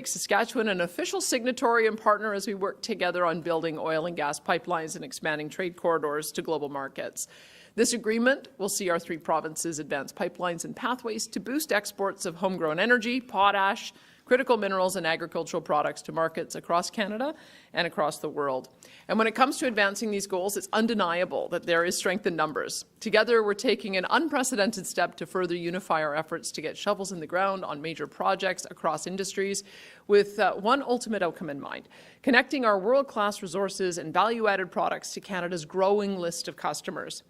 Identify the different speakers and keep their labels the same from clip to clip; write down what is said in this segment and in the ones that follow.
Speaker 1: Saskatchewan an official signatory and partner as we work together on building oil and gas pipelines and expanding trade corridors to global markets. This agreement will see our 3 provinces advance pipelines and pathways to boost exports of homegrown energy, potash, critical minerals and agricultural products to markets across Canada and across the world. And when it comes to advancing these goals, it's undeniable that there is strength in numbers. Together, we're taking an unprecedented step to further unify our efforts to get shovels in the ground on major projects across industries with one ultimate outcome in mind: connecting our world-class resources and value-added products to Canada's growing list of customers.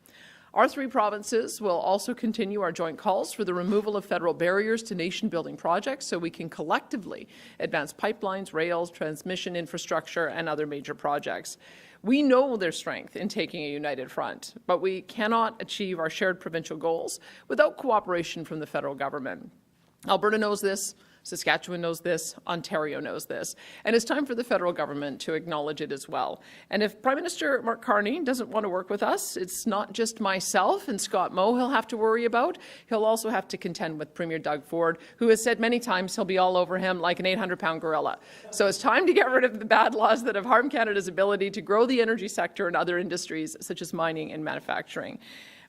Speaker 1: Our 3 provinces will also continue our joint calls for the removal of federal barriers to nation-building projects so we can collectively advance pipelines, rails, transmission infrastructure, and other major projects. We know there's strength in taking a united front, but we cannot achieve our shared provincial goals without cooperation from the federal government. Alberta knows this. Saskatchewan knows this, Ontario knows this, and it's time for the federal government to acknowledge it as well. And if Prime Minister Mark Carney doesn't want to work with us, it's not just myself and Scott Moe he'll have to worry about. He'll also have to contend with Premier Doug Ford, who has said many times he'll be all over him like an 800-pound gorilla. So it's time to get rid of the bad laws that have harmed Canada's ability to grow the energy sector and other industries such as mining and manufacturing.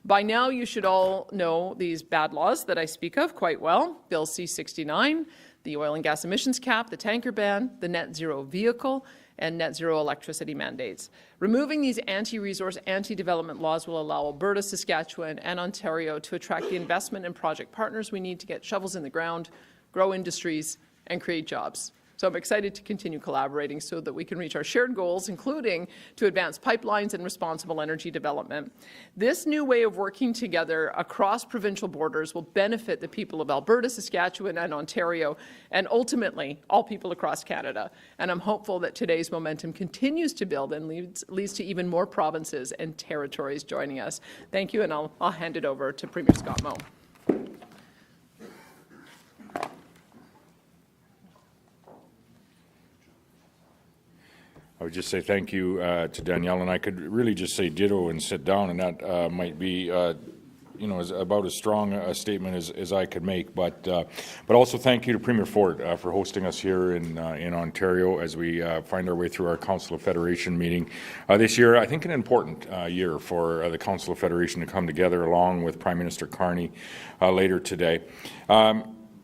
Speaker 1: By now, you should all know these bad laws that I speak of quite well: Bill C-69, the oil and gas emissions cap, the tanker ban, the net zero vehicle, and net zero electricity mandates. Removing these anti-resource, anti-development laws will allow Alberta, Saskatchewan, and Ontario to attract the investment and project partners we need to get shovels in the ground, grow industries, and create jobs. So I'm excited to continue collaborating so that we can reach our shared goals, including to advance pipelines and responsible energy development. This new way of working together across provincial borders will benefit the people of Alberta, Saskatchewan, and Ontario, and ultimately all people across Canada. And I'm hopeful that today's momentum continues to build and leads to even more provinces and territories joining us. Thank you, and I'll hand it over to Premier Scott Moe.
Speaker 2: I would just say thank you to Danielle, and I could really just say ditto and sit down, and that might be, about as strong a statement as I could make. But also thank you to Premier Ford for hosting us here in Ontario as we find our way through our Council of Federation meeting this year. I think an important year for the Council of Federation to come together along with Prime Minister Carney later today.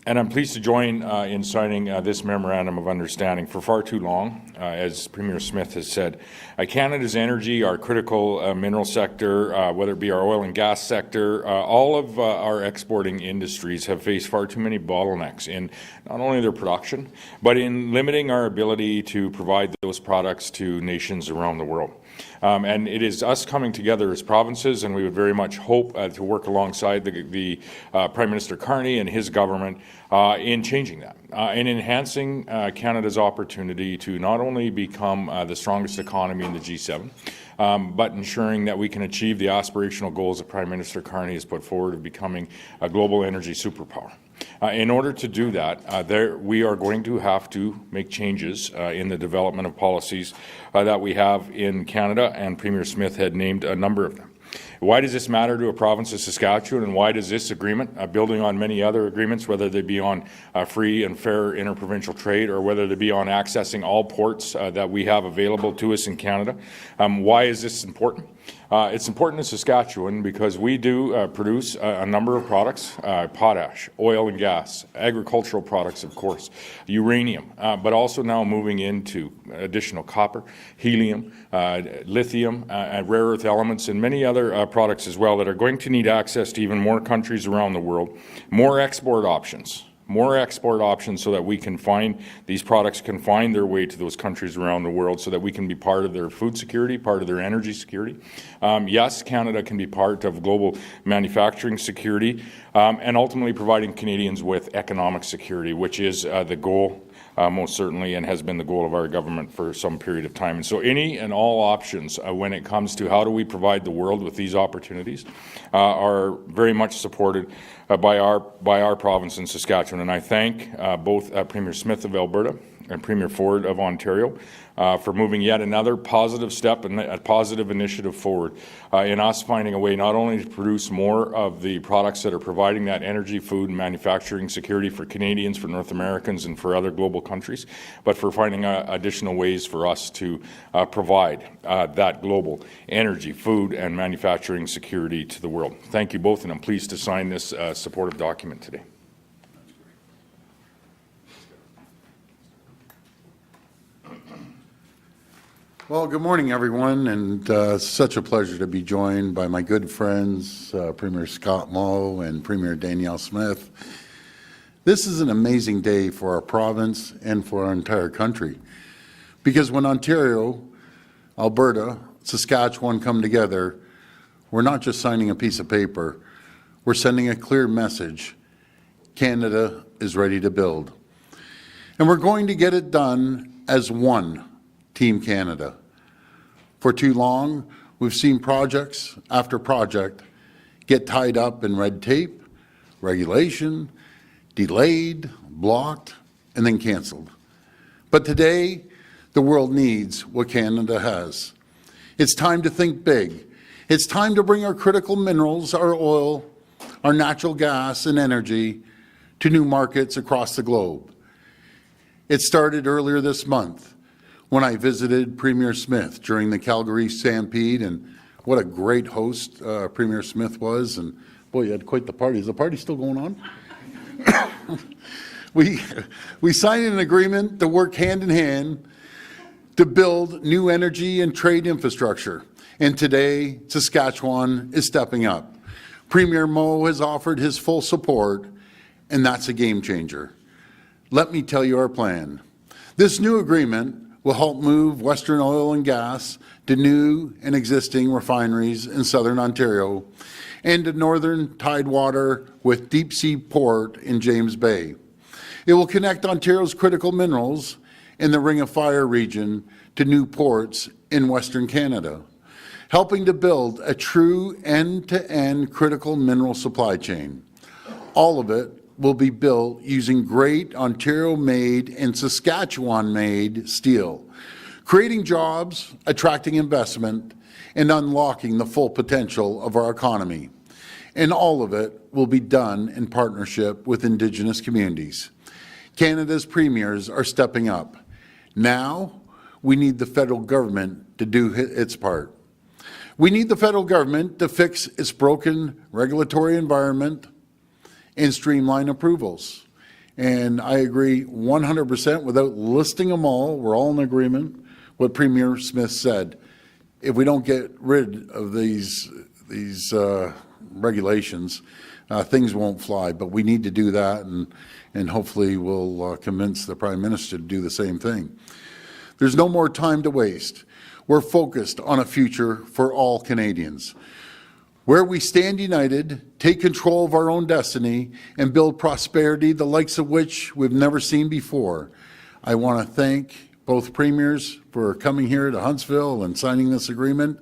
Speaker 2: And I'm pleased to join in signing this Memorandum of Understanding. For far too long, as Premier Smith has said, Canada's energy, our critical mineral sector, whether it be our oil and gas sector, all of our exporting industries have faced far too many bottlenecks in not only their production, but in limiting our ability to provide those products to nations around the world. And it is us coming together as provinces, and we would very much hope to work alongside the Prime Minister Carney and his government in changing that, in enhancing Canada's opportunity to not only become the strongest economy in the G7, but ensuring that we can achieve the aspirational goals that Prime Minister Carney has put forward of becoming a global energy superpower. In order to do that, we are going to have to make changes in the development of policies that we have in Canada, and Premier Smith had named a number of them. Why does this matter to a province of Saskatchewan, and why does this agreement, building on many other agreements, whether they be on free and fair interprovincial trade or whether they be on accessing all ports that we have available to us in Canada, why is this important? It's important in Saskatchewan because we do produce a number of products: potash, oil and gas, agricultural products, of course, uranium, but also now moving into additional copper, helium, lithium, and rare earth elements, and many other products as well that are going to need access to even more countries around the world, more export options so that we can find, these products can find their way to those countries around the world so that we can be part of their food security, part of their energy security. Yes, Canada can be part of global manufacturing security, and ultimately providing Canadians with economic security, which is the goal most certainly, and has been the goal of our government for some period of time. And so any and all options when it comes to how do we provide the world with these opportunities are very much supported by our province in Saskatchewan. And I thank both Premier Smith of Alberta and Premier Ford of Ontario for moving yet another positive step and a positive initiative forward in us finding a way not only to produce more of the products that are providing that energy, food, and manufacturing security for Canadians, for North Americans, and for other global countries, but for finding additional ways for us to provide that global energy, food, and manufacturing security to the world. Thank you both, and I'm pleased to sign this supportive document today.
Speaker 3: Well, good morning, everyone, and such a pleasure to be joined by my good friends, Premier Scott Moe and Premier Danielle Smith. This is an amazing day for our province and for our entire country, because when Ontario, Alberta, Saskatchewan come together, we're not just signing a piece of paper, we're sending a clear message. Canada is ready to build. And we're going to get it done as one Team Canada. For too long, we've seen projects after project get tied up in red tape, regulation, delayed, blocked, and then canceled. But today, the world needs what Canada has. It's time to think big. It's time to bring our critical minerals, our oil, our natural gas and energy to new markets across the globe. It started earlier this month when I visited Premier Smith during the Calgary Stampede, and what a great host Premier Smith was, and boy, you had quite the party. Is the party still going on? We signed an agreement to work hand in hand to build new energy and trade infrastructure, and today Saskatchewan is stepping up. Premier Moe has offered his full support, and that's a game changer. Let me tell you our plan. This new agreement will help move Western oil and gas to new and existing refineries in southern Ontario and to northern tidewater with deep sea port in James Bay. It will connect Ontario's critical minerals in the Ring of Fire region to new ports in Western Canada, helping to build a true end-to-end critical mineral supply chain. All of it will be built using great Ontario-made and Saskatchewan-made steel, creating jobs, attracting investment, and unlocking the full potential of our economy. And all of it will be done in partnership with Indigenous communities. Canada's premiers are stepping up. Now, we need the federal government to do its part. We need the federal government to fix its broken regulatory environment and streamline approvals. And I agree 100% without listing them all. We're all in agreement what Premier Smith said. If we don't get rid of these regulations, things won't fly. But we need to do that, and hopefully we'll convince the Prime Minister to do the same thing. There's no more time to waste. We're focused on a future for all Canadians, where we stand united, take control of our own destiny, and build prosperity the likes of which we've never seen before. I want to thank both premiers for coming here to Huntsville and signing this agreement,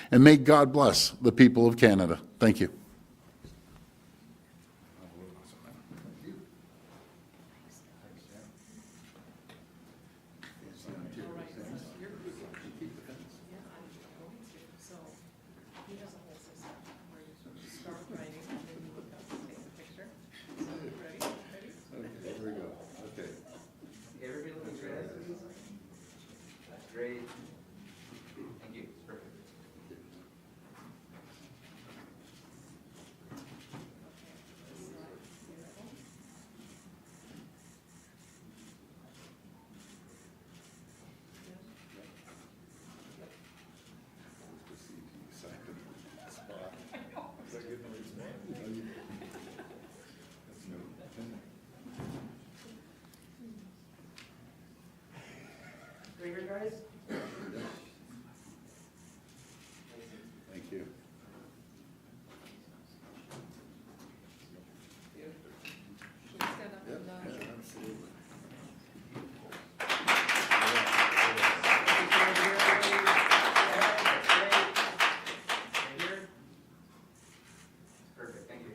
Speaker 3: and may God bless the people of Canada. Thank you.
Speaker 4: Great. Thank you. Perfect. Great, guys.
Speaker 3: Thank you.
Speaker 4: Perfect, thank you.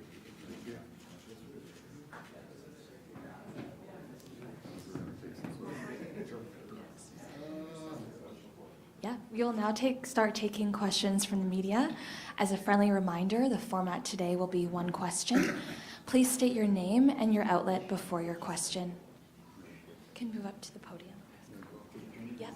Speaker 5: Yeah, we will now start taking questions from the media. As a friendly reminder, the format today will be one question. Please state your name and your outlet before your question. You can move up to the podium. Yep. Yes.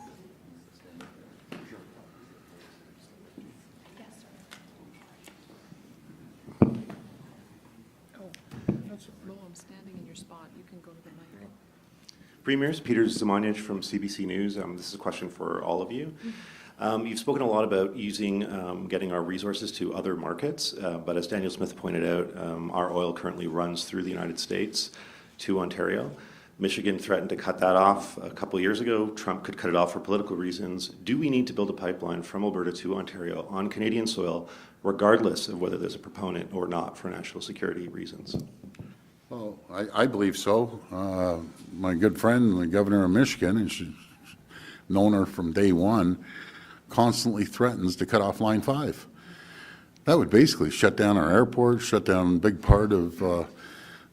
Speaker 1: Mo, I'm standing in your spot. You can go to the mic.
Speaker 6: Premiers, Peter Zimonjic from CBC News. This is a question for all of you. You've spoken a lot about using, getting our resources to other markets, but as Danielle Smith pointed out, our oil currently runs through the United States to Ontario. Michigan threatened to cut that off a couple years ago. Trump could cut it off for political reasons. Do we need to build a pipeline from Alberta to Ontario on Canadian soil, regardless of whether there's a proponent or not for national security reasons?
Speaker 3: Well, I believe so. My good friend, the governor of Michigan, and she's known her from day one, constantly threatens to cut off Line 5. That would basically shut down our airport, shut down a big part of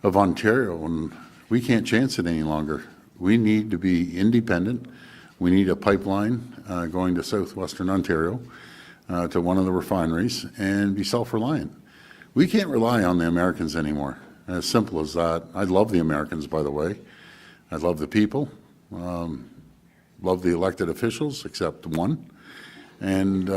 Speaker 3: Ontario, and we can't chance it any longer. We need to be independent. We need a pipeline going to southwestern Ontario to one of the refineries and be self-reliant. We can't rely on the Americans anymore. As simple as that. I love the Americans, by the way. I love the people. Love the elected officials, except one. And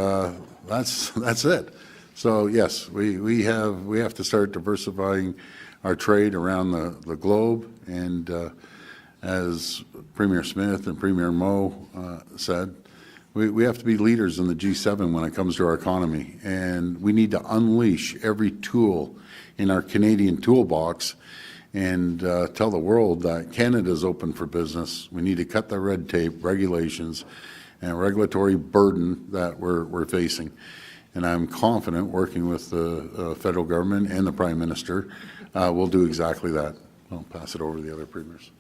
Speaker 3: that's it. So yes, we have to start diversifying our trade around the globe. And as Premier Smith and Premier Moe said, we have to be leaders in the G7 when it comes to our economy. And we need to unleash every tool in our Canadian toolbox and tell the world that Canada is open for business. We need to cut the red tape, regulations, and regulatory burden that we're facing. And I'm confident, working with the federal government and the Prime Minister, we'll do exactly that. I'll pass it over to the other premiers.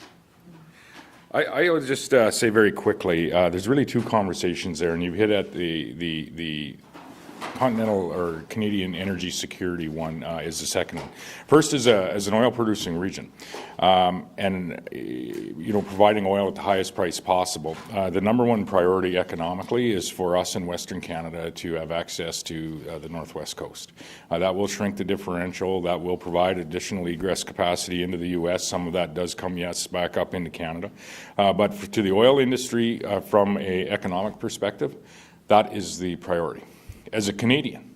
Speaker 2: I would just say very quickly, there's really two conversations there, and you've hit at the continental or Canadian energy security one is the second one. First is as an oil producing region, and providing oil at the highest price possible. The number one priority economically is for us in Western Canada to have access to the Northwest Coast. That will shrink the differential. That will provide additional egress capacity into the U.S. Some of that does come, yes, back up into Canada. But to the oil industry, from an economic perspective, that is the priority. As a Canadian,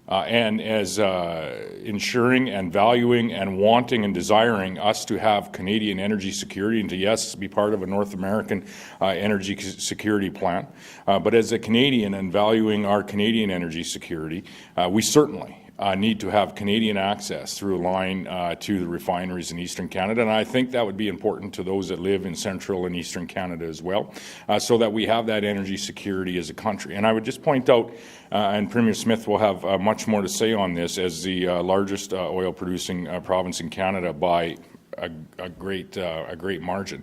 Speaker 2: and as ensuring and valuing and wanting and desiring us to have Canadian energy security and to, yes, be part of a North American energy security plan. But as a Canadian and valuing our Canadian energy security, we certainly need to have Canadian access through a line to the refineries in Eastern Canada, and I think that would be important to those that live in Central and Eastern Canada as well, so that we have that energy security as a country. And I would just point out, and Premier Smith will have much more to say on this, as the largest oil-producing province in Canada by a great margin.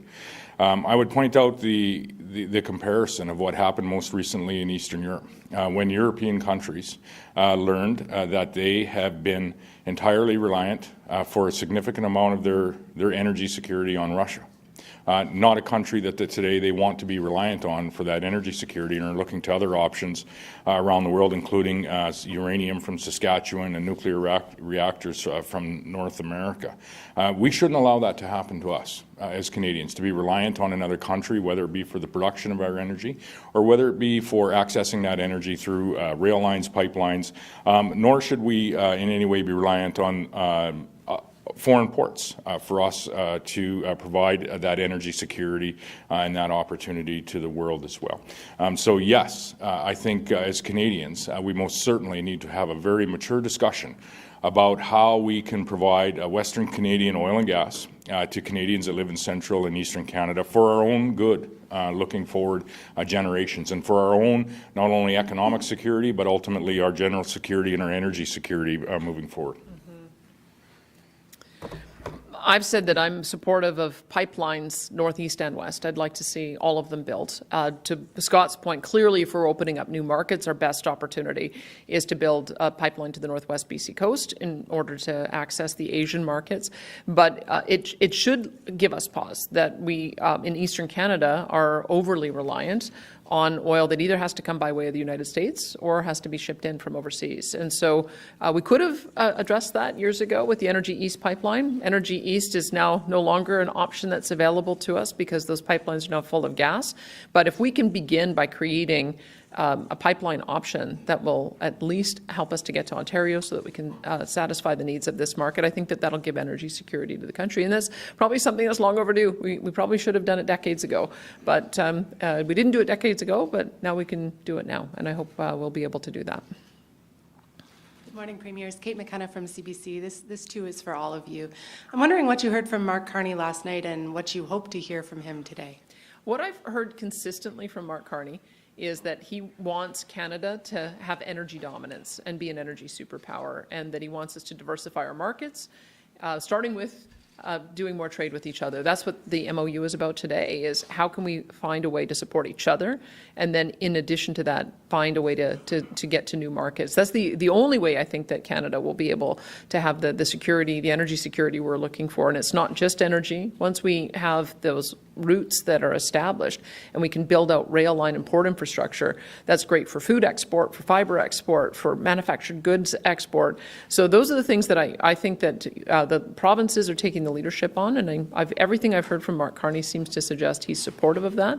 Speaker 2: I would point out the comparison of what happened most recently in Eastern Europe, when European countries learned that they have been entirely reliant for a significant amount of their energy security on Russia. Not a country that today they want to be reliant on for that energy security, and are looking to other options around the world, including uranium from Saskatchewan and nuclear reactors from North America. We shouldn't allow that to happen to us as Canadians, to be reliant on another country, whether it be for the production of our energy or whether it be for accessing that energy through rail lines, pipelines, nor should we in any way be reliant on foreign ports for us to provide that energy security and that opportunity to the world as well. So yes, I think as Canadians, we most certainly need to have a very mature discussion about how we can provide Western Canadian oil and gas to Canadians that live in Central and Eastern Canada for our own good, looking forward generations, and for our own not only economic security, but ultimately our general security and our energy security moving forward.
Speaker 1: I've said that I'm supportive of pipelines northeast and west. I'd like to see all of them built. To Scott's point, clearly if we're opening up new markets, our best opportunity is to build a pipeline to the northwest BC coast in order to access the Asian markets. But it should give us pause that we in Eastern Canada are overly reliant on oil that either has to come by way of the United States or has to be shipped in from overseas. And so we could have addressed that years ago with the Energy East pipeline. Energy East is now no longer an option that's available to us because those pipelines are now full of gas. But if we can begin by creating a pipeline option that will at least help us to get to Ontario so that we can satisfy the needs of this market, I think that that'll give energy security to the country. And that's probably something that's long overdue. We probably should have done it decades ago. But we didn't do it decades ago, but now we can do it now. And I hope we'll be able to do that.
Speaker 7: Good morning, Premiers. Kate McKenna from CBC. This too is for all of you. I'm wondering what you heard from Mark Carney last night and what you hope to hear from him today.
Speaker 1: What I've heard consistently from Mark Carney is that he wants Canada to have energy dominance and be an energy superpower, and that he wants us to diversify our markets, starting with doing more trade with each other. That's what the MOU is about today, is how can we find a way to support each other, and then in addition to that, find a way to get to new markets. That's the only way I think that Canada will be able to have the security, the energy security we're looking for. And it's not just energy. Once we have those routes that are established and we can build out rail line and port infrastructure, that's great for food export, for fiber export, for manufactured goods export. So those are the things that I think that the provinces are taking the leadership on, and everything I've heard from Mark Carney seems to suggest he's supportive of that.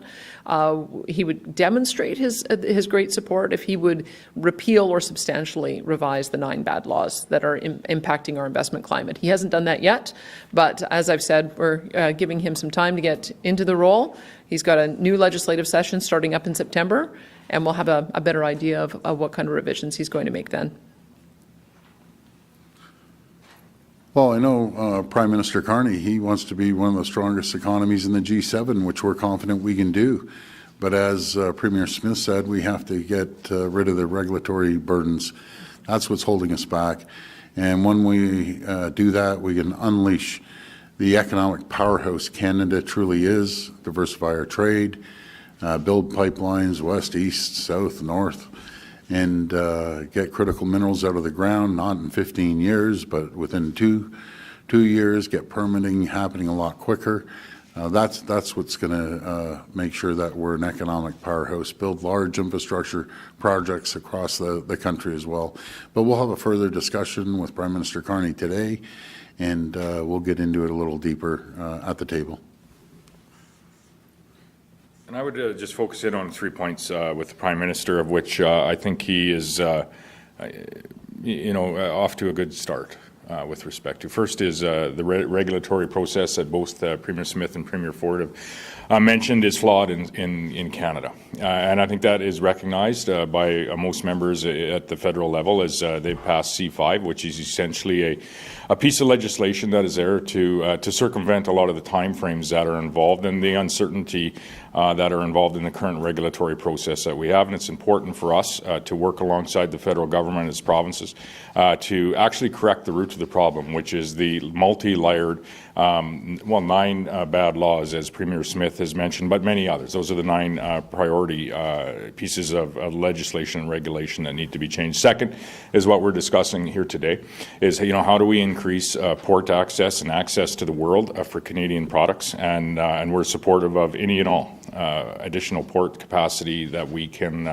Speaker 1: He would demonstrate his great support if he would repeal or substantially revise the 9 bad laws that are impacting our investment climate. He hasn't done that yet, but as I've said, we're giving him some time to get into the role. He's got a new legislative session starting up in September, and we'll have a better idea of what kind of revisions he's going to make then.
Speaker 3: Well, I know Prime Minister Carney, he wants to be one of the strongest economies in the G7, which we're confident we can do. But as Premier Smith said, we have to get rid of the regulatory burdens. That's what's holding us back. And when we do that, we can unleash the economic powerhouse Canada truly is, diversify our trade, build pipelines west, east, south, north, and get critical minerals out of the ground, not in 15 years, but within two years, get permitting happening a lot quicker. That's what's going to make sure that we're an economic powerhouse, build large infrastructure projects across the country as well. But we'll have a further discussion with Prime Minister Carney today, and we'll get into it a little deeper at the table.
Speaker 2: And I would just focus in on 3 points with the Prime Minister, of which I think he is, off to a good start with respect to. First is the regulatory process that both Premier Smith and Premier Ford have mentioned is flawed in Canada. And I think that is recognized by most members at the federal level as they've passed C5, which is essentially a piece of legislation that is there to circumvent a lot of the timeframes that are involved and the uncertainty that are involved in the current regulatory process that we have. And it's important for us to work alongside the federal government and its provinces to actually correct the root of the problem, which is the multi-layered, 9 bad laws, as Premier Smith has mentioned, but many others. Those are the 9 priority pieces of legislation and regulation that need to be changed. Second is what we're discussing here today, is how do we increase port access and access to the world for Canadian products, and we're supportive of any and all additional port capacity that we can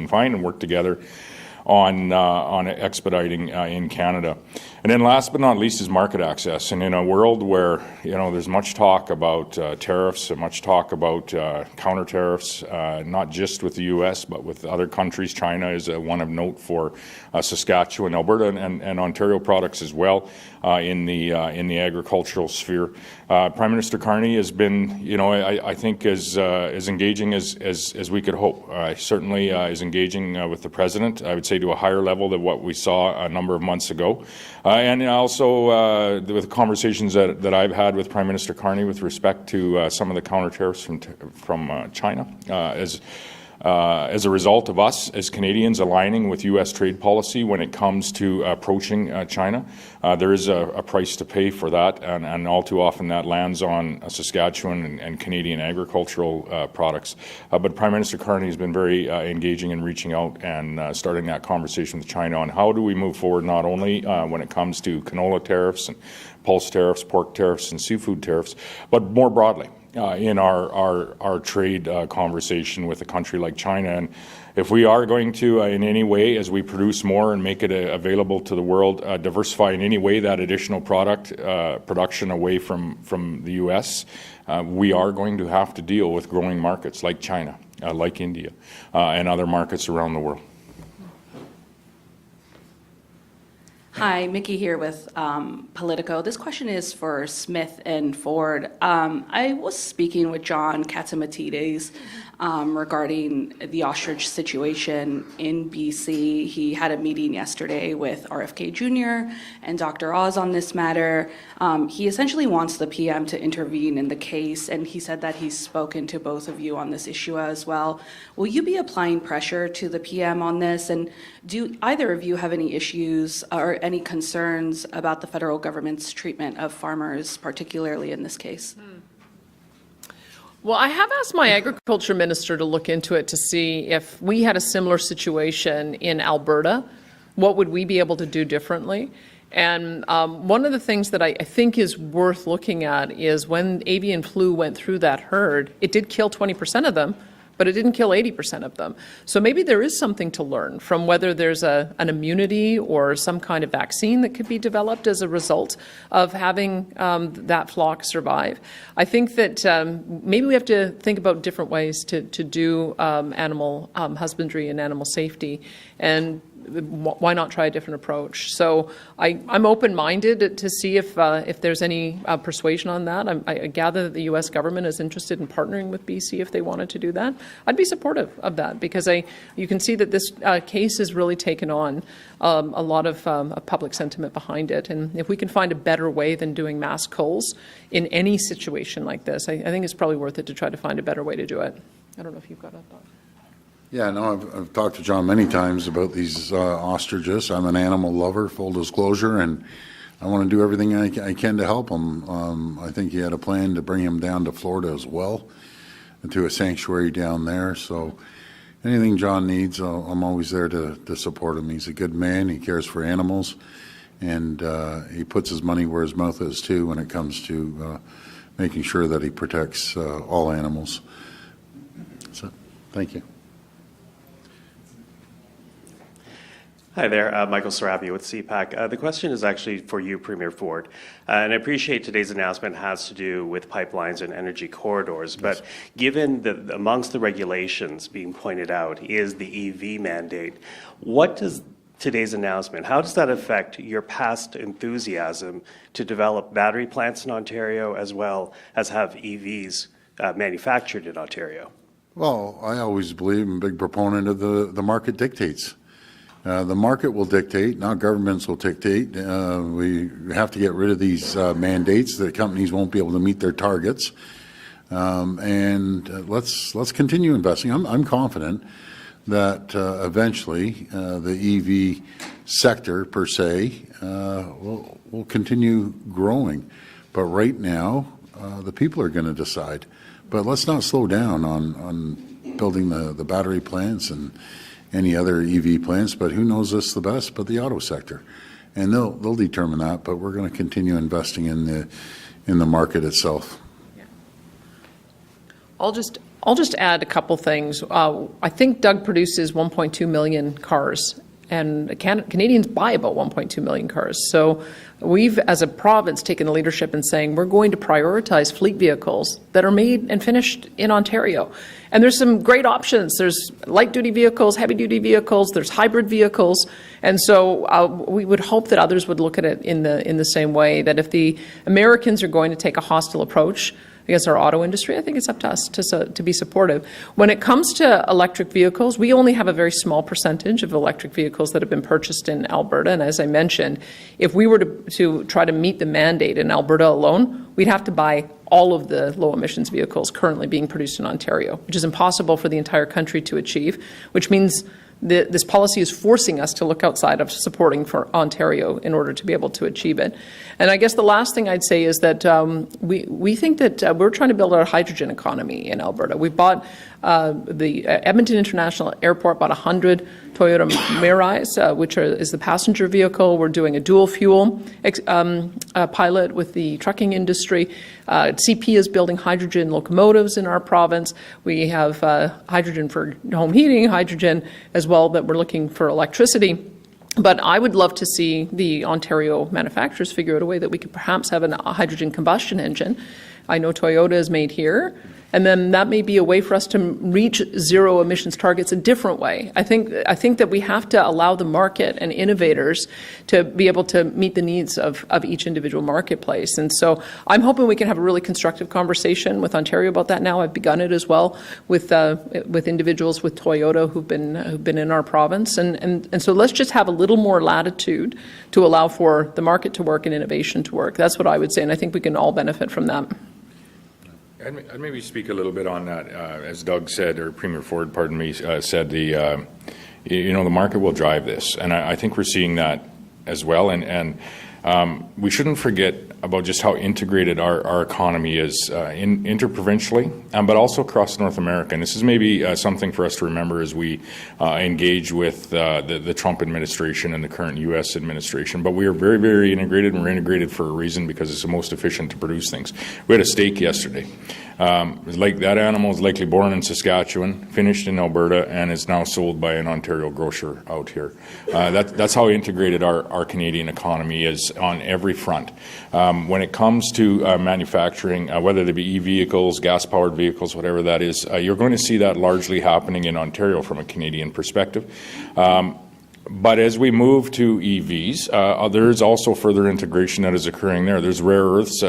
Speaker 2: find and work together on expediting in Canada. And then last but not least is market access. And in a world where, there's much talk about tariffs and much talk about counter tariffs, not just with the U.S., but with other countries. China is one of note for Saskatchewan, Alberta, and Ontario products as well in the agricultural sphere. Prime Minister Carney has been, I think, as engaging as we could hope. Certainly is engaging with the President, I would say, to a higher level than what we saw a number of months ago. And also with conversations that I've had with Prime Minister Carney with respect to some of the counter tariffs from China as a result of us as Canadians aligning with U.S. trade policy when it comes to approaching China. There is a price to pay for that, and all too often that lands on Saskatchewan and Canadian agricultural products. But Prime Minister Carney has been very engaging in reaching out and starting that conversation with China on how do we move forward, not only when it comes to canola tariffs and pulse tariffs, pork tariffs, and seafood tariffs, but more broadly. in our trade conversation with a country like China. And if we are going to, in any way, as we produce more and make it available to the world, diversify in any way that additional production away from the U.S., we are going to have to deal with growing markets like China, like India, and other markets around the world.
Speaker 8: Hi, Mickey here with Politico. This question is for Smith and Ford. I was speaking with John Katsimatidis regarding the ostrich situation in BC. He had a meeting yesterday with RFK Jr. and Dr. Oz on this matter. He essentially wants the PM to intervene in the case, and he said that he's spoken to both of you on this issue as well. Will you be applying pressure to the PM on this? And do either of you have any issues or any concerns about the federal government's treatment of farmers, particularly in this case?
Speaker 1: Well, I have asked my agriculture minister to look into it to see if we had a similar situation in Alberta, what would we be able to do differently? And one of the things that I think is worth looking at is when avian flu went through that herd, it did kill 20% of them, but it didn't kill 80% of them. So maybe there is something to learn from whether there's an immunity or some kind of vaccine that could be developed as a result of having that flock survive. I think that maybe we have to think about different ways to do animal husbandry and animal safety, and why not try a different approach? So I'm open-minded to see if there's any persuasion on that. I gather that the U.S. government is interested in partnering with BC if they wanted to do that. I'd be supportive of that because you can see that this case has really taken on a lot of public sentiment behind it. And if we can find a better way than doing mass culls in any situation like this, I think it's probably worth it to try to find a better way to do it. I don't know if you've got a thought.
Speaker 3: Yeah, no, I've talked to John many times about these ostriches. I'm an animal lover, full disclosure, and I want to do everything I can to help him. I think he had a plan to bring him down to Florida as well, to a sanctuary down there. So anything John needs, I'm always there to support him. He's a good man. He cares for animals, and he puts his money where his mouth is, too, when it comes to making sure that he protects all animals. So, thank you.
Speaker 9: Hi there, Michael Sarabia with CPAC. The question is actually for you, Premier Ford. And I appreciate today's announcement has to do with pipelines and energy corridors, but given that amongst the regulations being pointed out is the EV mandate, what does today's announcement, how does that affect your past enthusiasm to develop battery plants in Ontario as well as have EVs manufactured in Ontario?
Speaker 3: Well, I always believe I'm a big proponent of the market dictates. The market will dictate, not governments will dictate. We have to get rid of these mandates that companies won't be able to meet their targets. And let's continue investing. I'm confident that eventually the EV sector per se will continue growing. But right now, the people are going to decide. But let's not slow down on building the battery plants and any other EV plants, but who knows this the best but the auto sector, and they'll determine that. But we're going to continue investing in the market itself.
Speaker 1: Yeah. I'll just add a couple things. I think Doug produces 1.2 million cars, and Canadians buy about 1.2 million cars. So we've, as a province, taken the leadership in saying we're going to prioritize fleet vehicles that are made and finished in Ontario. And there's some great options. There's light-duty vehicles, heavy-duty vehicles, there's hybrid vehicles. And so we would hope that others would look at it in the same way, that if the Americans are going to take a hostile approach against our auto industry, I think it's up to us to be supportive. When it comes to electric vehicles, we only have a very small percentage of electric vehicles that have been purchased in Alberta. And as I mentioned, if we were to try to meet the mandate in Alberta alone, we'd have to buy all of the low emissions vehicles currently being produced in Ontario, which is impossible for the entire country to achieve, which means this policy is forcing us to look outside of supporting for Ontario in order to be able to achieve it. And I guess the last thing I'd say is that we think that we're trying to build our hydrogen economy in Alberta. We bought the Edmonton International Airport bought 100 Toyota Mirais, which is the passenger vehicle. We're doing a dual fuel pilot with the trucking industry. CP is building hydrogen locomotives in our province. We have hydrogen for home heating, hydrogen as well that we're looking for electricity. But I would love to see the Ontario manufacturers figure out a way that we could perhaps have a hydrogen combustion engine. I know Toyota is made here. And then that may be a way for us to reach zero emissions targets a different way. I think that we have to allow the market and innovators to be able to meet the needs of each individual marketplace. And so I'm hoping we can have a really constructive conversation with Ontario about that now. I've begun it as well with individuals with Toyota who've been in our province. And so let's just have a little more latitude to allow for the market to work and innovation to work. That's what I would say, and I think we can all benefit from that.
Speaker 2: I'd maybe speak a little bit on that. As Doug said, or Premier Ford, pardon me, said the market will drive this, and I think we're seeing that as well. And we shouldn't forget about just how integrated our economy is interprovincially, but also across North America. And this is maybe something for us to remember as we engage with the Trump administration and the current U.S. administration. But we are very, very integrated, and we're integrated for a reason, because it's the most efficient to produce things. We had a steak yesterday. That animal is likely born in Saskatchewan, finished in Alberta, and is now sold by an Ontario grocer out here. That's how integrated our Canadian economy is on every front. When it comes to manufacturing, whether they be e-vehicles, gas-powered vehicles, whatever that is, you're going to see that largely happening in Ontario from a Canadian perspective. But as we move to EVs, there is also further integration that is occurring there. There's rare earths,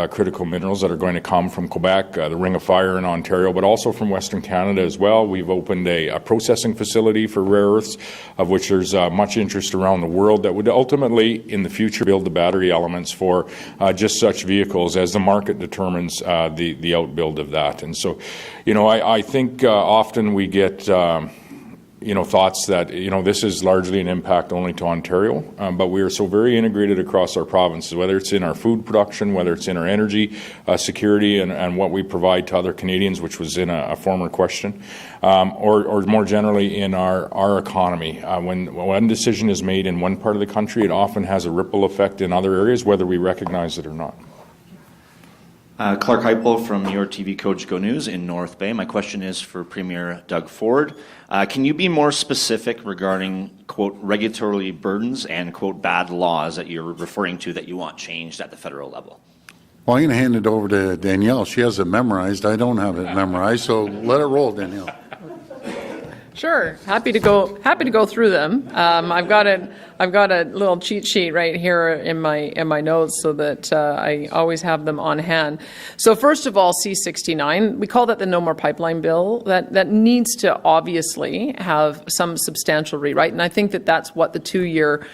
Speaker 2: critical minerals that are going to come from Quebec, the Ring of Fire in Ontario, but also from Western Canada as well. We've opened a processing facility for rare earths, of which there's much interest around the world, that would ultimately, in the future, build the battery elements for just such vehicles as the market determines the outbuild of that. And so, I think often we get thoughts that, this is largely an impact only to Ontario, but we are so very integrated across our provinces, whether it's in our food production, whether it's in our energy security and what we provide to other Canadians, which was in a former question, or more generally in our economy. When one decision is made in one part of the country, it often has a ripple effect in other areas, whether we recognize it or not.
Speaker 10: Clark Heipel from your TV Coach Go News in North Bay. My question is for Premier Doug Ford. Can you be more specific regarding, quote, regulatory burdens and, quote, bad laws that you're referring to that you want changed at the federal level?
Speaker 3: Well, I'm going to hand it over to Danielle. She has it memorized. I don't have it memorized, so let it roll, Danielle.
Speaker 1: Sure, happy to go through them. I've got a little cheat sheet right here in my notes so that I always have them on hand. So first of all, C-69, we call that the No More Pipeline Bill. That needs to obviously have some substantial rewrite, and I think that's what the 2-year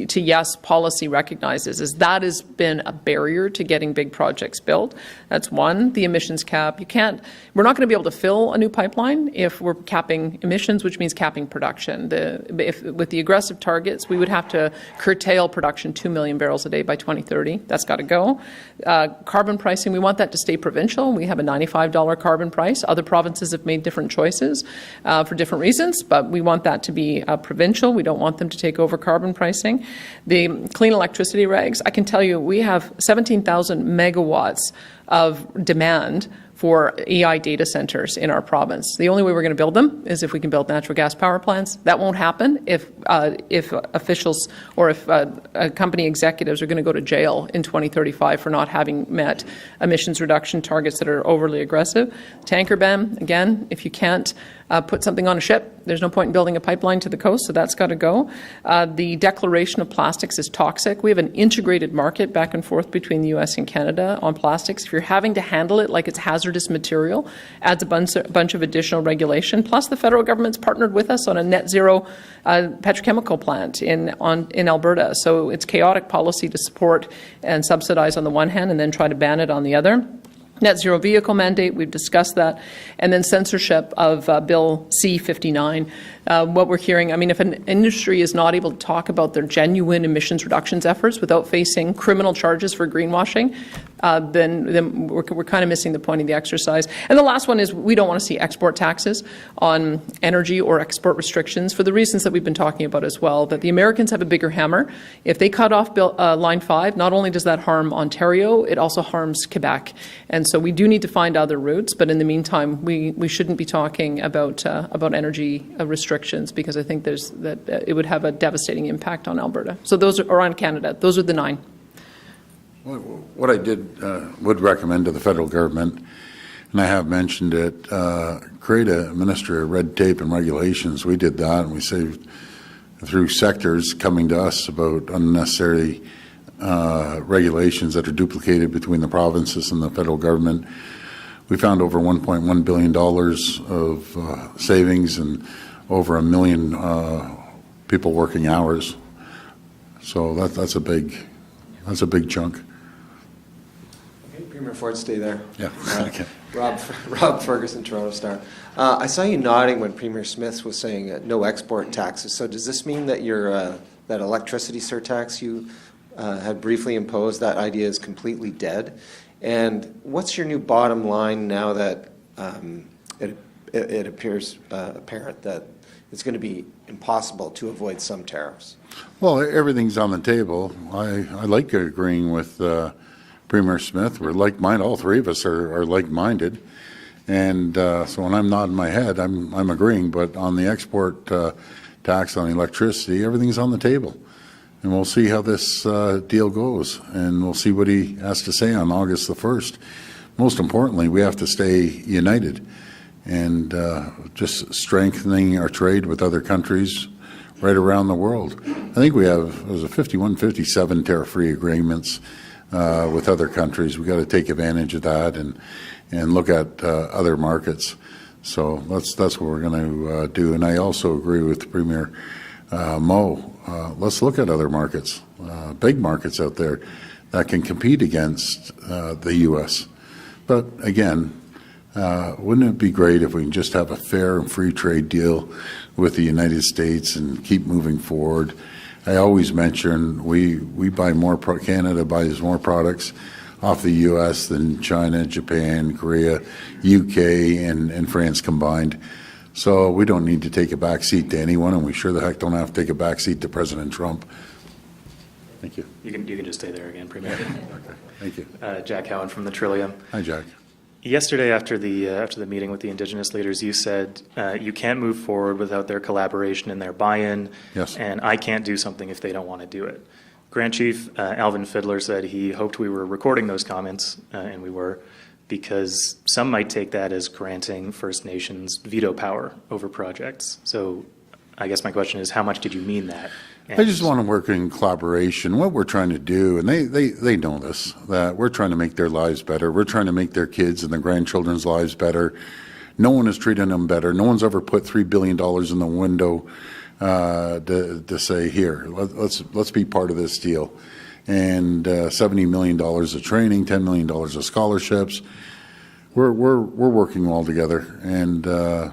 Speaker 1: to yes policy recognizes, is that has been a barrier to getting big projects built. That's one. The emissions cap. We're not going to be able to fill a new pipeline if we're capping emissions, which means capping production. With the aggressive targets, we would have to curtail production 2 million barrels a day by 2030. That's got to go. Carbon pricing, we want that to stay provincial. We have a $95 carbon price. Other provinces have made different choices for different reasons, but we want that to be provincial. We don't want them to take over carbon pricing. The clean electricity regs, I can tell you we have 17,000 megawatts of demand for AI data centers in our province. The only way we're going to build them is if we can build natural gas power plants. That won't happen if officials or if company executives are going to go to jail in 2035 for not having met emissions reduction targets that are overly aggressive. Tanker ban, again, if you can't put something on a ship, there's no point in building a pipeline to the coast, so that's got to go. The declaration of plastics is toxic. We have an integrated market back and forth between the U.S. and Canada on plastics. If you're having to handle it like it's hazardous material, adds a bunch of additional regulation. Plus, the federal government's partnered with us on a net zero petrochemical plant in Alberta. So it's chaotic policy to support and subsidize on the one hand and then try to ban it on the other. Net zero vehicle mandate, we've discussed that. And then censorship of Bill C-59. What we're hearing, if an industry is not able to talk about their genuine emissions reductions efforts without facing criminal charges for greenwashing, then we're kind of missing the point of the exercise. And the last one is we don't want to see export taxes on energy or export restrictions for the reasons that we've been talking about as well, that the Americans have a bigger hammer. If they cut off Line 5, not only does that harm Ontario, it also harms Quebec. And so we do need to find other routes, but in the meantime, we shouldn't be talking about energy restrictions, because I think it would have a devastating impact on Alberta. So those are on Canada. Those are the 9.
Speaker 3: What I would recommend to the federal government, and I have mentioned it, create a Ministry of Red Tape and Regulations. We did that, and we saved, through sectors coming to us about unnecessary regulations that are duplicated between the provinces and the federal government. We found over $1.1 billion of savings and over 1 million people working hours. So that's a big chunk.
Speaker 11: Okay, Premier Ford, stay there.
Speaker 3: Yeah. Okay.
Speaker 11: Rob Ferguson, Toronto Star. I saw you nodding when Premier Smith was saying no export taxes. So does this mean that that electricity surtax you had briefly imposed, that idea is completely dead? And what's your new bottom line now that it appears apparent that it's going to be impossible to avoid some tariffs?
Speaker 3: Well, everything's on the table. I like agreeing with Premier Smith. We're like-minded. All three of us are like-minded. And so when I'm nodding my head, I'm agreeing. But on the export tax on electricity, everything's on the table. And we'll see how this deal goes. And we'll see what he has to say on August the 1st. Most importantly, we have to stay united and just strengthening our trade with other countries right around the world. I think we have, 51, 57 tariff-free agreements with other countries. We've got to take advantage of that and look at other markets. So that's what we're going to do. And I also agree with Premier Moe. Let's look at other markets, big markets out there that can compete against the U.S. But again, wouldn't it be great if we can just have a fair and free trade deal with the United States and keep moving forward? I always mention we buy more, Canada buys more products off the U.S. than China, Japan, Korea, UK, and France combined. So we don't need to take a back seat to anyone, and we sure the heck don't have to take a back seat to President Trump. Thank you.
Speaker 12: You can just stay there again, Premier.
Speaker 3: Okay. Thank you.
Speaker 12: Jack Cowan from the Trillium.
Speaker 3: Hi, Jack.
Speaker 12: Yesterday, after the meeting with the Indigenous leaders, you said you can't move forward without their collaboration and their buy-in.
Speaker 3: Yes.
Speaker 12: And I can't do something if they don't want to do it. Grand Chief Alvin Fiddler said he hoped we were recording those comments, and we were, because some might take that as granting First Nations veto power over projects. So I guess my question is, how much did you mean that?
Speaker 3: I just want to work in collaboration. What we're trying to do, and they know this, that we're trying to make their lives better. We're trying to make their kids and their grandchildren's lives better. No one is treating them better. No one's ever put $3 billion in the window to say, here, let's be part of this deal. And $70 million of training, $10 million of scholarships. We're working all together. And I've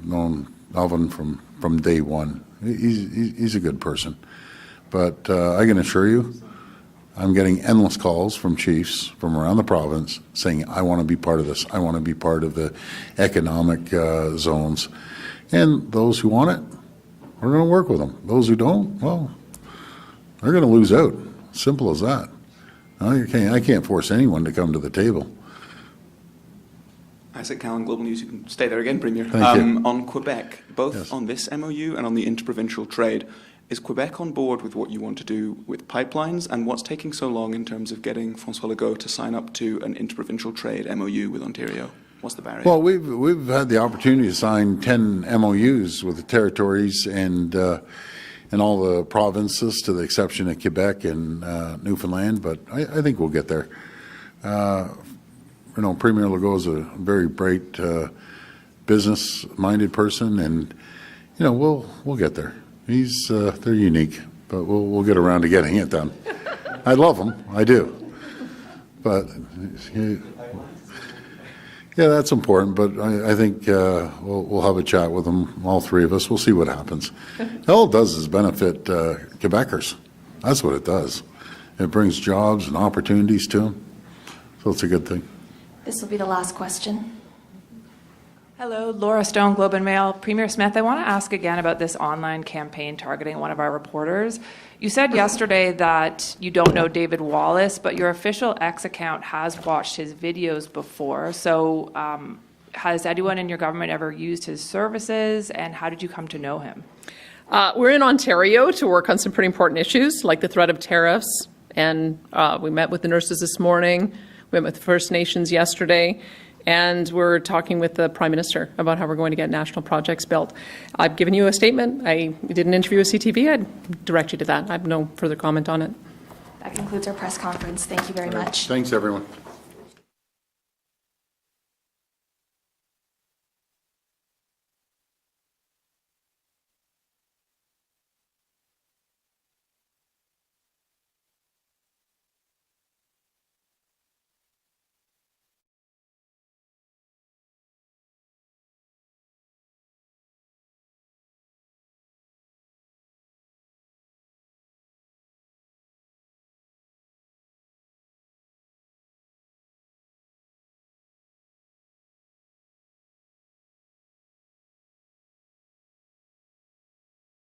Speaker 3: known Alvin from day one. He's a good person. But I can assure you, I'm getting endless calls from chiefs from around the province saying, I want to be part of this. I want to be part of the economic zones. And those who want it, we're going to work with them. Those who don't, well, they're going to lose out. Simple as that. I can't force anyone to come to the table.
Speaker 13: Isaac Callan, Global News. You can stay there again, Premier.
Speaker 3: Thank you.
Speaker 13: On Quebec, both
Speaker 3: Yes.
Speaker 13: on this MOU and on the interprovincial trade, is Quebec on board with what you want to do with pipelines, and what's taking so long in terms of getting François Legault to sign up to an interprovincial trade MOU with Ontario? What's the barrier?
Speaker 3: Well, we've had the opportunity to sign 10 MOUs with the territories and all the provinces, to the exception of Quebec and Newfoundland. But I think we'll get there. Premier Legault is a very bright, business-minded person, and we'll get there. They're unique, but we'll get around to getting it done. I love them, I do, but yeah, that's important. But I think we'll have a chat with them, all three of us. We'll see what happens. All it does is benefit Quebecers. That's what it does. It brings jobs and opportunities to them. So it's a good thing.
Speaker 5: This will be the last question.
Speaker 14: Hello, Laura Stone, Globe and Mail. Premier Smith, I want to ask again about this online campaign targeting one of our reporters. You said yesterday that you don't know David Wallace, but your official X account has watched his videos before. So has anyone in your government ever used his services, and how did you come to know him?
Speaker 1: We're in Ontario to work on some pretty important issues, like the threat of tariffs, and we met with the nurses this morning, we met with the First Nations yesterday, and we're talking with the Prime Minister about how we're going to get national projects built. I've given you a statement. I did an interview with CTV. I'd direct you to that. I have no further comment on it.
Speaker 5: That concludes our press conference. Thank you very much.
Speaker 3: Thanks, everyone.